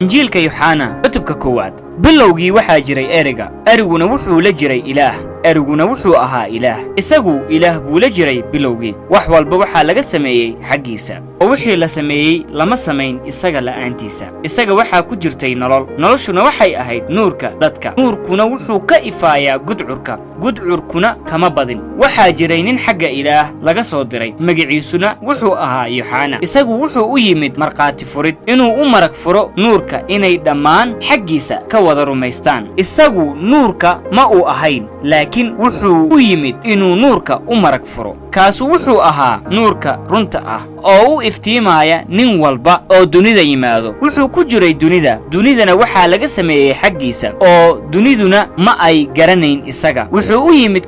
injiilka Yoxana cutubka koowaad bilowgii waxaa jiray ereyga eriguna wuxuu la jiray ilaah eriguna wuxuu ahaa ilaah isagu ilaah buu la jiray bilowgii wax walba waxaa laga sameeyay xaqiisa oo wixii la sameeyay lama samayn isaga la'aantiisa isaga waxaa ku jirtay noloshuna waxay ahayd nuurka dadka nuurkuna wuxuu ka ifaayaa gudcurkuna kama badin waxaa jiray nin xagga ilaah laga soo diray magaciisuna wuxuu ahaa Yoxana isagu wuxuu u yimid marqaati furid inuu u marag furo nuurka inay dhammaan xaqiisa ka wada rumaystaan isagu nuurka ma uu ahayn laakiin wuxuu u yimid inuu nuurka u marag furo kaasu wuxuu ahaa nuurka runta ah oo u iftiimaya nin walba oo dunida yimaado wuxuu ku jiray dunidana waxaa laga sameeyay xaqiisa oo duniduna ma ay garanayn isaga wuxuu u yimid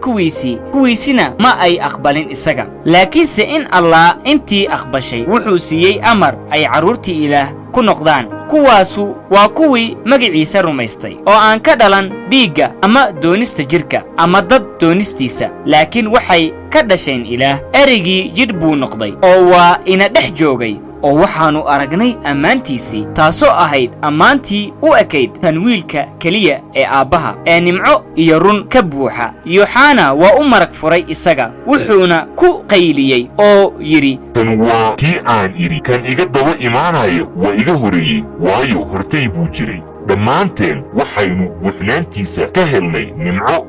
kuwiisina ma ay aqbalin isaga laakiinse in Allah intii aqbashay wuxuu siiyay amar ay caruurtii ilaah ku noqdaan kuwaasu waa kuwii magaciisa rumaystay oo aan ka dhalan dhiigga ama doonista jirka ama dad doonistiisa laakiin waxay ka dhasheen ilaah erigii jidh buu noqday oo waa ina dhex joogay oo waxaanu aragnay ammaantiisii taasoo ahayd ammaantii u ekayd tan wiilka keliya ee aabbaha ee nimco iyo run ka buuxa Yoxana waa u marag furay isaga wuxuuna ku qayliyey oo yidhi kan waa kii aan idhi kan iga daba imaanayo waa iga horeeyey waayo hortay buu jiray dhammaanteen waxaynu buuxnaantiisa ka helnay nimco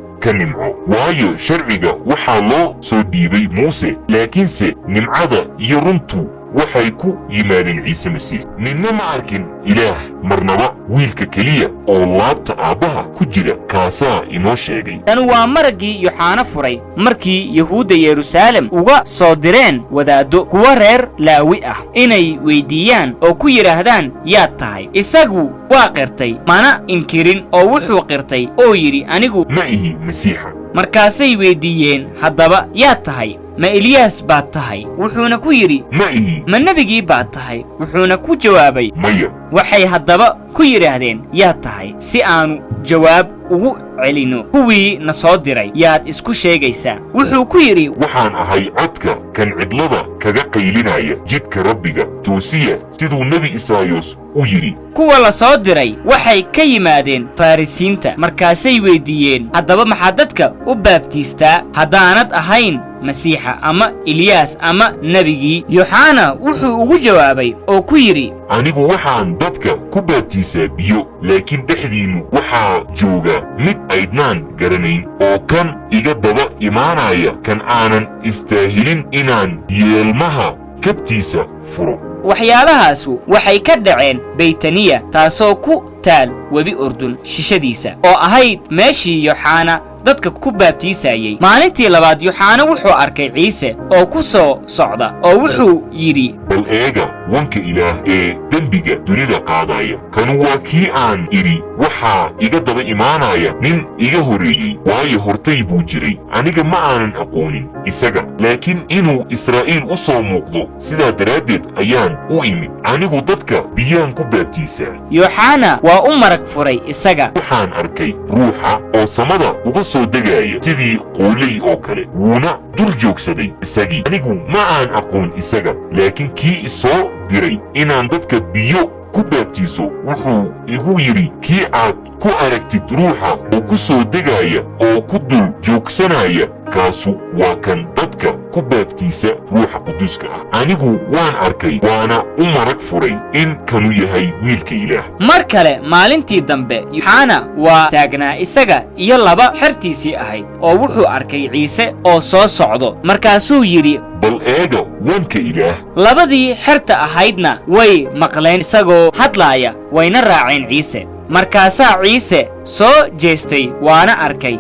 waayo sharciga waxaa loo soo dhiibay Muuse laakiinse nimcada iyo runtu waxay ku yimaadeen Ciise Masiix ninna ma arkin ilaah marnaba wiilka keliya oo laabta aabbaha ku jira kaasaa inoo sheegay tan waa maragii Yoxana furay markii Yahuudda Yeruusaalem uga soo direen wadaado kuwa reer Laawi ah inay weydiiyaan oo ku yiraahdaan yaad tahay isagu waa qirtay mana inkirin oo wuxuu qirtay oo yiri anigu ma ihi Masiixa markaasay weydiiyeen haddaba yaad tahay ma Eliyaas baad tahay wuxuuna ku yiri ma ihi ma nabigii baad tahay wuxuuna ku jawaabay maya waxay haddaba ku yiraahdeen yaad tahay si aanu jawaab ugu celino kuwii na soo diray yaad isku sheegaysaa wuxuu ku yiri waxaan ahay codka kan cidlada kaga qaylinaya jidka Rabbiga toosiya siduu Nabi Isaayos u yiri kuwa la soo diray waxay ka yimaadeen Farisiinta markaasay weydiiyeen haddaba maxaa dadka u baabtiistaa haddaanad ahayn Masiixa ama Eliyaas ama nabigii Yoxana wuxuu ugu jawaabay oo ku yiri anigu waxaan dadka ku baabtiisaa biyo laakiin dhexdiinnu waxaa jooga mid aydnaan garanayn oo kan iga daba imaanaya kan aanan istaahilin inaan yeelmaha kabtiisa furo waxyaalahaasu waxay ka dhaceen Baytaniya taasoo ku taal webi Urdun shishadiisa oo ahayd meeshii Yoxana dadka ku baabtiisayay maalintii labaad Yoxana wuxuu arkay Ciise oo ku soo socda oo wuxuu yiri bal eega wanka ilaah ee dembiga dunida qaadaya kan waa kii aan idhi waxaa iga daba imaanaya nin iga horeeyey waayo hortay buu jiray aniga ma aanan aqoonin isaga laakiin inuu Israa'iil u soo muuqdo sidaa daraaddeed ayaan u imid anigu dadka biyaan ku baabtiisaa Yoxana waa u marag furay isaga waxaan arkay ruuxa oo samada uga soo degaya sidii qooley oo kale wuuna dul joogsaday isagii anigu ma aan aqoon isaga laakiin kii isoo diray inaan dadka biyo ku baabtiiso wuxuu igu yidhi kii aad ku aragtid ruuxa oo ku soo degaya oo ku dul joogsanaya kaasu waa kan dadka ku baabtiisa ruuxa quduuska ah anigu waan arkay waana u marag furay in kanu yahay wiilka ilaah mar kale maalintii dambe Yoxana waa taagnaa isaga iyo laba xertiisii ahayd oo wuxuu arkay Ciise oo soo socdo markaasuu yidhi bal eega wanka ilaah labadii xerta ahaydna way maqleen isagoo hadlaaya wayna raaceen Ciise markaasaa Ciise soo jeestay waana arkay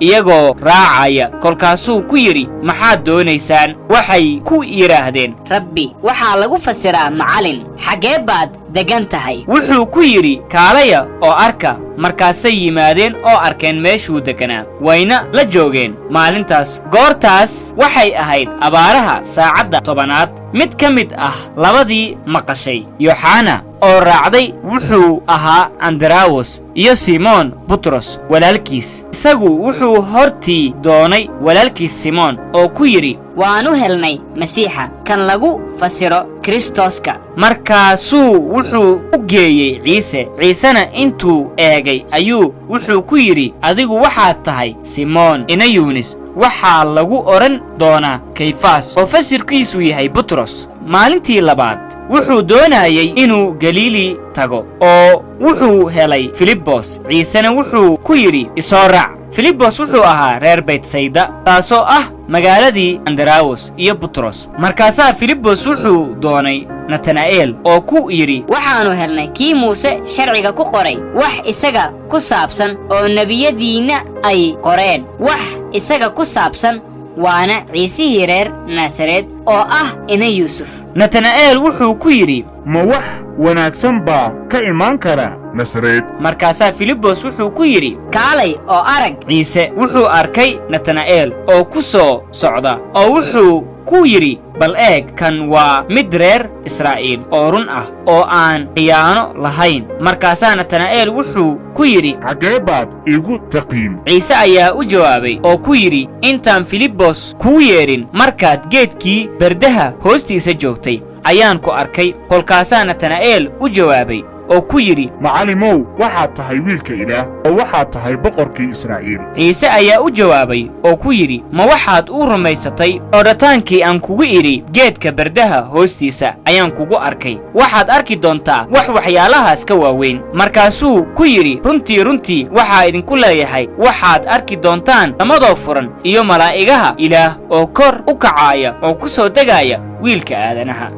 iyagoo raacaya kolkaasuu ku yiri maxaad doonaysaan waxay ku yiraahdeen Rabbi waxaa lagu fasiraa macallin xagee baad degan tahay wuxuu ku yiri kaalaya oo arka markaasay yimaadeen oo arkeen meeshuu deganaa wayna la joogeen maalintaas goortaas waxay ahayd abaaraha saacadda 10aad mid ka mid ah labadii maqashay Yoxana oo raacday wuxuu ahaa Andrawos iyo simoon butros walaalkiis. isagu wuxuu hortii doonay walaalkiis simoon oo ku yidhi, waanu helnay masiixa kan lagu fasiro kristoska. markaasuu wuxuu u geeyey ciisena intuu eegay ayuu wuxuu ku yidhi, adigu waxaad tahay simoon ina yuunis, waxaa lagu odhan doonaa kayfas, oo fasirkiisu yahay butros. maalintii labaad wuxuu doonayey inuu galiili tago oo wuxuu helay filibos. ciisena wuxuu ku yidhi, isoo raac. filibos wuxuu ahaa reer beytsayda, taasoo ah magaaladii andarawos iyo butros. markaasaa filibos wuxuu doonay natana'el oo ku yidhi, waxaannu helnay kii muuse sharciga ku qoray, wax isaga ku saabsan oo nebiyadiinna ay qoreen. wax isaga ku saabsan waana ciisihii reer naasareed oo ah ina yuusuf. natana'el wuxuu ku yidhi, ma wax wanaagsan baa ka imaan kara nasareed? markaasaa filibos wuxuu ku yidhi, kaalay oo arag. ciise wuxuu arkay natana'el oo ku soo socda oo wuxuu ku yidhi, bal eeg, kan waa mid reer israa'iil oo run ah oo aan khiyaano lahayn. markaasaa natana'el wuxuu ku yidhi, xaggee baad igu taqiin? ciise ayaa u jawaabay oo ku yidhi, intaan filibos kuu yeedhin markaad geedkii berdaha hoostiisa joogtay ayaan ku arkay. kolkaasaa natana'el u jawaabay oo ku yidhi, macallimow, waxaad tahay wiilka ilaah oo waxaad tahay boqorkii israa'iil. ciise ayaa u jawaabay oo ku yidhi, ma waxaad u rumaysatay odhataankii aan kugu idhi, geedka berdaha hoostiisa ayaan kugu arkay, waxaad arki doontaa waxyaalahaas ka waaweyn. markaasuu ku yidhi, runtii waxaa idinku leeyahay, waxaad arki doontaan samadoo furan iyo malaa'igaha ilaah oo kor u kacaaya oo ku soo degaya wiilka aadanaha.